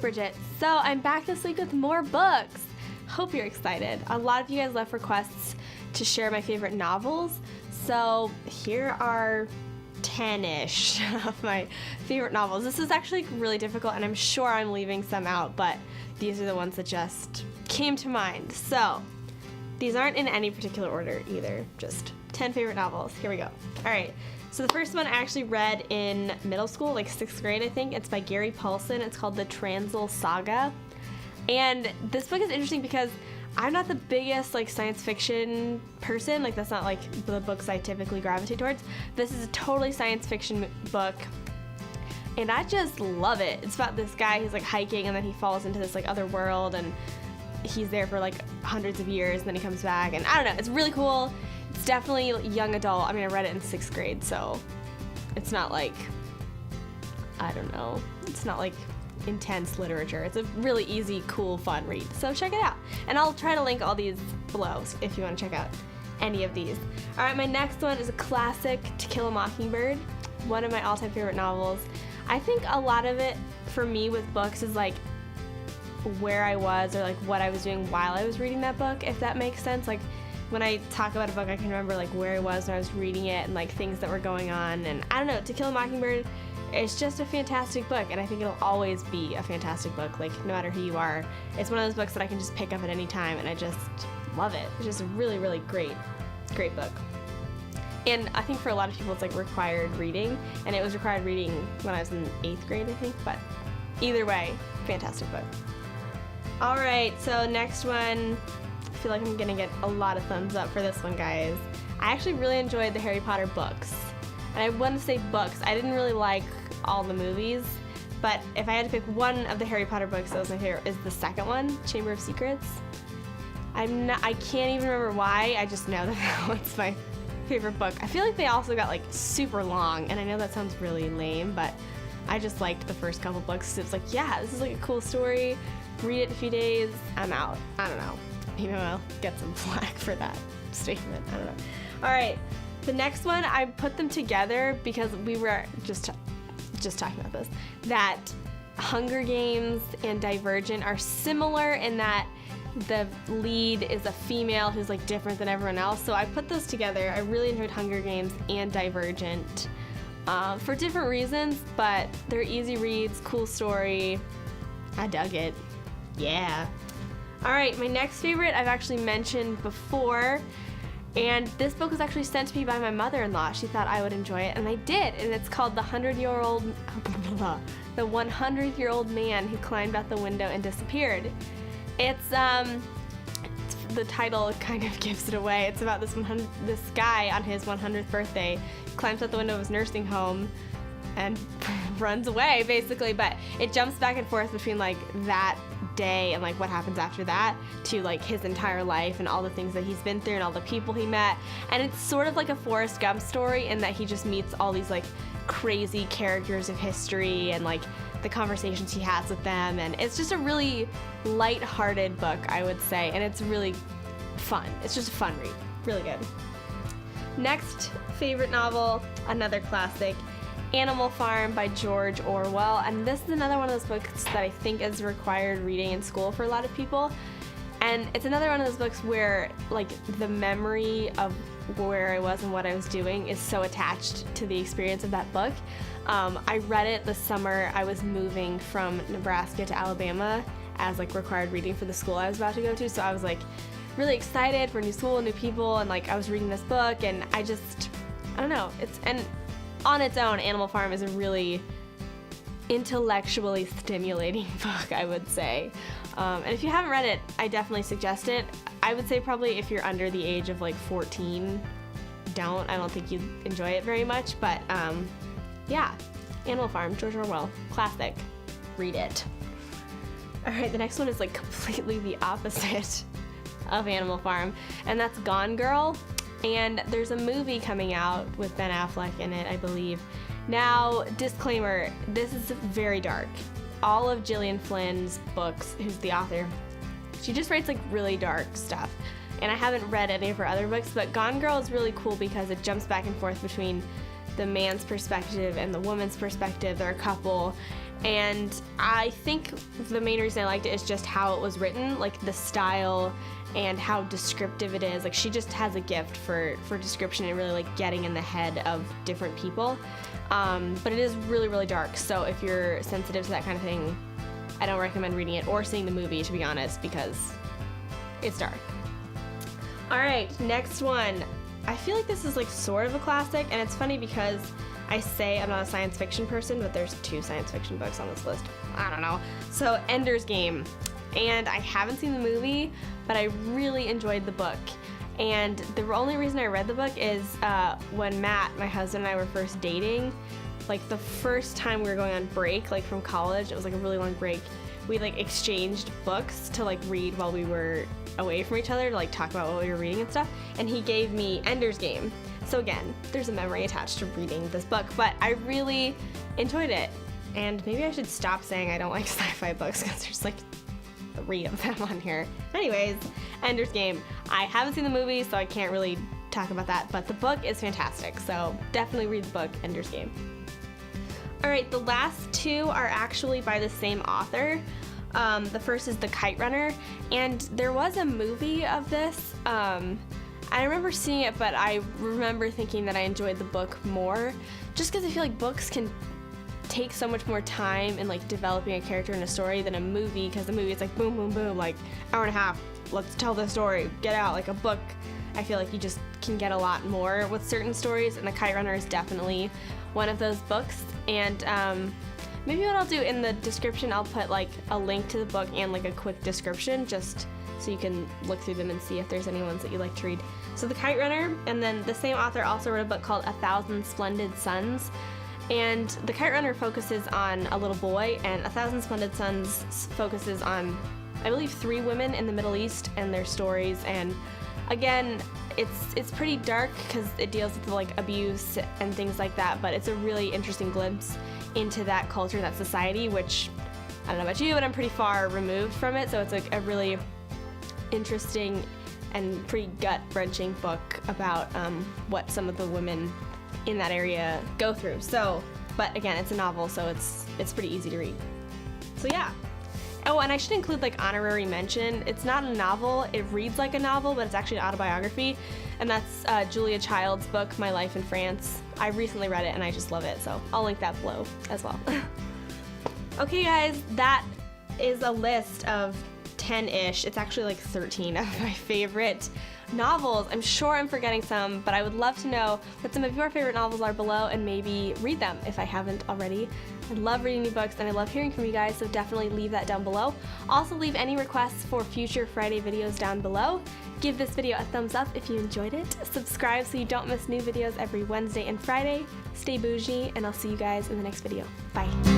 Bridget. So I'm back this week with more books. Hope you're excited. A lot of you guys left requests to share my favorite novels. So here are 10-ish of my favorite novels. This is actually really difficult and I'm sure I'm leaving some out, but these are the ones that just came to mind. So these aren't in any particular order either, just 10 favorite novels. Here we go. All right. So the first one I actually read in middle school, like 6th grade, I think. It's by Gary Paulson. It's called The Transall Saga. And this book is interesting because I'm not the biggest like science fiction person. Like that's not like the books I typically gravitate towards. This is a totally science fiction book. And I just love it. It's about this guy who's like hiking and then he falls into this like other world and he's there for like hundreds of years and then he comes back. And I don't know, it's really cool. It's definitely young adult. I mean, I read it in 6th grade, so it's not like, I don't know, it's not like intense literature. It's a really easy, cool, fun read. So check it out. And I'll try to link all these below if you want to check out any of these. All right, my next one is a classic, To Kill a Mockingbird, one of my all-time favorite novels. I think a lot of it for me with books is like where I was or like what I was doing while I was reading that book, if that makes sense. Like when I talk about a book, I can remember like where I was when I was reading it and like things that were going on. And I don't know, To Kill a Mockingbird, it's just a fantastic book, and I think it'll always be a fantastic book, like no matter who you are. It's one of those books that I can just pick up at any time, and I just love it. It's just a really, really great book. And I think for a lot of people it's like required reading, and it was required reading when I was in 8th grade, I think, but either way, fantastic book. All right, so next one, I feel like I'm gonna get a lot of thumbs up for this one, guys. I actually really enjoyed the Harry Potter books. And I want to say books. I didn't really like all the movies, but if I had to pick one of the Harry Potter books that was my favorite, is the second one, Chamber of Secrets. I can't even remember why, I just know that one's my favorite book. I feel like they also got like super long, and I know that sounds really lame, but I just liked the first couple books. It was like, yeah, this is like a cool story. Read it in a few days, I'm out. I don't know. Maybe I'll get some flack for that statement. I don't know. All right, the next one, I put them together because we were just talking about this, that Hunger Games and Divergent are similar in that the lead is a female who's like different than everyone else. So I put those together. I really enjoyed Hunger Games and Divergent for different reasons, but they're easy reads, cool story. I dug it. Yeah. All right, my next favorite I've actually mentioned before, and this book was actually sent to me by my mother-in-law. She thought I would enjoy it, and I did. And it's called The 100-Year-Old Man Who Climbed Out the Window and Disappeared. It's the title kind of gives it away. It's about this guy on his 100th birthday climbs out the window of his nursing home and runs away, basically. But it jumps back and forth between like that day and like what happens after that to like his entire life and all the things that he's been through and all the people he met. And it's sort of like a Forrest Gump story in that he just meets all these like crazy characters of history and like the conversations he has with them. And it's just a really light-hearted book, I would say, and it's really fun. It's just a fun read. Really good. Next favorite novel, another classic, Animal Farm by George Orwell. And this is another one of those books that I think is required reading in school for a lot of people. And it's another one of those books where like the memory of where I was and what I was doing is so attached to the experience of that book. I read it the summer I was moving from Nebraska to Alabama as like required reading for the school I was about to go to. So I was like really excited for new school, new people, and like I was reading this book, and I don't know, and on its own, Animal Farm is a really intellectually stimulating book, I would say. And if you haven't read it, I definitely suggest it. I would say probably if you're under the age of like 14, I don't think you'd enjoy it very much, but yeah, Animal Farm, George Orwell, classic. Read it. All right, the next one is like completely the opposite of Animal Farm, and that's Gone Girl. And there's a movie coming out with Ben Affleck in it, I believe. Now, disclaimer, this is very dark. All of Gillian Flynn's books, who's the author, she just writes like really dark stuff. And I haven't read any of her other books, but Gone Girl is really cool because it jumps back and forth between the man's perspective and the woman's perspective. They're a couple, and I think the main reason I liked it is just how it was written, like the style and how descriptive it is. Like, she just has a gift for description and really like getting in the head of different people. But it is really, really dark, so if you're sensitive to that kind of thing, I don't recommend reading it or seeing the movie, to be honest, because it's dark. All right, next one. I feel like this is like sort of a classic, and it's funny because I say I'm not a science fiction person, but there's 2 science fiction books on this list. I don't know. So Ender's Game. And I haven't seen the movie, but I really enjoyed the book. And the only reason I read the book is when Matt, my husband, and I were first dating, like the first time we were going on break, like from college, it was like a really long break, we like exchanged books to like read while we were away from each other to like talk about what we were reading and stuff. And he gave me Ender's Game. So again, there's a memory attached to reading this book, but I really enjoyed it. And maybe I should stop saying I don't like sci-fi books because there's like 3 of them on here. Anyways, Ender's Game. I haven't seen the movie, so I can't really talk about that, but the book is fantastic, so definitely read the book, Ender's Game. All right, the last 2 are actually by the same author. The first is The Kite Runner, and there was a movie of this. I remember seeing it, but I remember thinking that I enjoyed the book more, just because I feel like books can take so much more time in like developing a character in a story than a movie, because the movie is like boom, boom, boom, like hour and a half, let's tell the story, get out. Like a book, I feel like you just can get a lot more with certain stories, and The Kite Runner is definitely one of those books. And maybe what I'll do in the description, I'll put like a link to the book and like a quick description, just so you can look through them and see if there's any ones that you like to read. So The Kite Runner, and then the same author also wrote a book called 1,000 Splendid Suns. And The Kite Runner focuses on a little boy, and 1,000 Splendid Suns focuses on, I believe, 3 women in the Middle East and their stories. And again, it's pretty dark because it deals with like abuse and things like that, but it's a really interesting glimpse into that culture, that society, which I don't know about you, but I'm pretty far removed from it. So it's like a really interesting and pretty gut-wrenching book about what some of the women in that area go through. So, but again, it's a novel, so it's pretty easy to read. So yeah. Oh, and I should include like honorary mention. It's not a novel. It reads like a novel, but it's actually an autobiography, and that's Julia Child's book, My Life in France. I recently read it, and I just love it, so I'll link that below as well. Okay, guys, that is a list of 10-ish. It's actually like 13 of my favorite novels. I'm sure I'm forgetting some, but I would love to know what some of your favorite novels are below, and maybe read them if I haven't already. I love reading new books, and I love hearing from you guys, so definitely leave that down below. Also, leave any requests for future Friday videos down below. Give this video a thumbs up if you enjoyed it. Subscribe so you don't miss new videos every Wednesday and Friday. Stay bougie, and I'll see you guys in the next video. Bye.